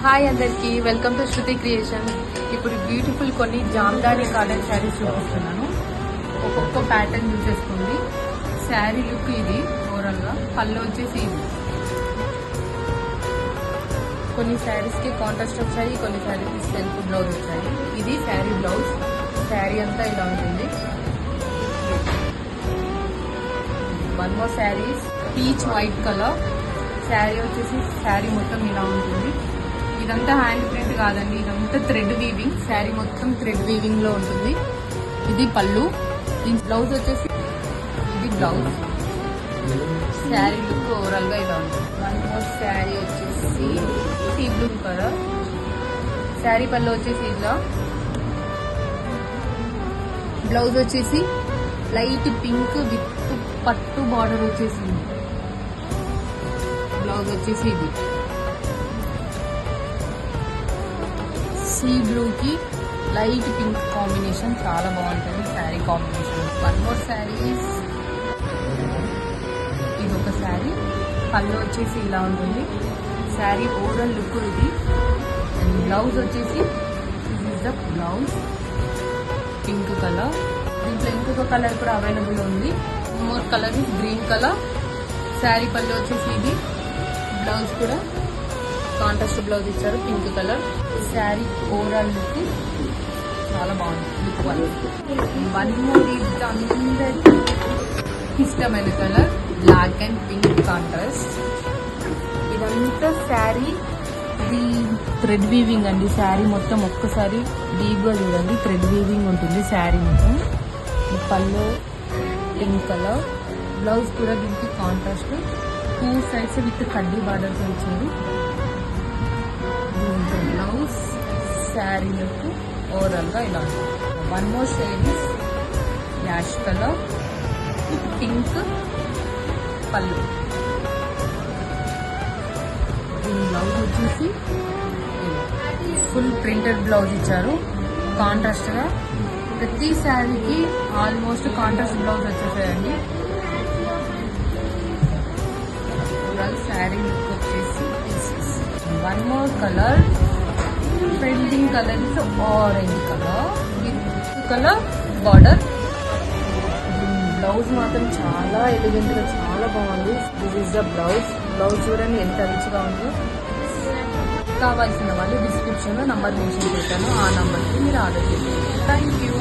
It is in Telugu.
హాయ్ అందరికి, వెల్కమ్ టు శృతి క్రియేషన్. ఇప్పుడు బ్యూటిఫుల్ కొన్ని జామ్దాని కాటన్ శారీస్ చూపిస్తున్నాను. ఒక్కొక్క ప్యాటర్న్ యూజ్ చేసుకోండి. శారీ లుక్ ఇది ఓవరాల్ గా. పళ్ళు వచ్చేసి ఇది. కొన్ని శారీస్కి కాంట్రాస్ట్ వచ్చాయి, కొన్ని శారీస్కి సెల్ఫ్ బ్లౌజ్ వచ్చాయి. ఇది శారీ బ్లౌజ్. శారీ అంతా ఇలా ఉంటుంది. One more saris peach white colour. Sari వచ్చేసి శారీ మొత్తం ఇలా ఉంటుంది. ఇదంతా హ్యాండ్ ప్రింట్ కాదండి, ఇదంతా థ్రెడ్ వీవింగ్. శారీ మొత్తం థ్రెడ్ వీవింగ్ లో ఉంటుంది. ఇది పళ్ళు. దీని బ్లౌజ్ వచ్చేసి ఇది బ్లౌజ్. శారీ లుక్ ఓవరాల్ గా ఇలా ఉంటుంది. వన్ మోర్ శారీ వచ్చేసి సీ బ్లూ కలర్. శారీ పళ్ళు వచ్చేసి ఇలా. బ్లౌజ్ వచ్చేసి లైట్ పింక్ విత్ పట్టు బార్డర్ వచ్చేసింది. బ్లౌజ్ వచ్చేసి ఇది. సీ బ్లూ కి లైట్ పింక్ కాంబినేషన్ చాలా బాగుంటుంది sari combination. One more saris. ఇది ఒక శారీ. పళ్ళు వచ్చేసి ఇలా ఉంటుంది. శారీ ఓవరాల్ లుక్ ఇది. అండ్ బ్లౌజ్ వచ్చేసి this is the blouse. Pink colour. దీంట్లో ఇంకొక కలర్ కూడా అవైలబుల్ ఉంది. More colour is green colour. Sari పళ్ళు వచ్చేసి ఇది. బ్లౌజ్ కూడా కాంట్రాస్ట్ బ్లౌజ్ ఇచ్చారు, pink colour. Sari overall look చాలా బాగుంది. లుక్ వన్ మోర్ ఇది అందరికి ఇష్టమైన colour black and pink contrast. ఇదంతా శారీ ఇది థ్రెడ్ వీవింగ్ అండి. శారీ మొత్తం ఒక్కసారి డీప్ గా చూడండి, థ్రెడ్ వీవింగ్ ఉంటుంది శారీ మొత్తం. పళ్ళు పింక్ కలర్. బ్లౌజ్ కూడా దీనికి కాంట్రాస్ట్. టూ సైడ్స్ విత్ కడ్డీ బార్డర్స్ ఇచ్చారు. బ్లౌజ్. శారీ లుక్ ఓవరాల్ గా ఇలా ఉంటుంది. One more shade is ash colour, pink పళ్ళు. దీని బ్లౌజ్ వచ్చేసి ఫుల్ ప్రింటెడ్ బ్లౌజ్ ఇచ్చారు కాంట్రాస్ట్ గా. ప్రతి శారీకి ఆల్మోస్ట్ కాంట్రాస్ట్ బ్లౌజ్ వచ్చేసాయండి. శారీ లుక్ వచ్చేసి one more colour. Trending colour is orange colour with colour border. Blouse మాత్రం చాలా ఎలిగెంట్ గా చాలా బాగుంది. This is the blouse. Blouse చూడండి ఎంత రిచ్గా ఉందో. కావాల్సిన వాళ్ళు డిస్క్రిప్షన్ లో నంబర్ మెన్షన్ చేశాను, ఆ నంబర్కి మీరు ఆర్డర్ చేయండి. Thank you.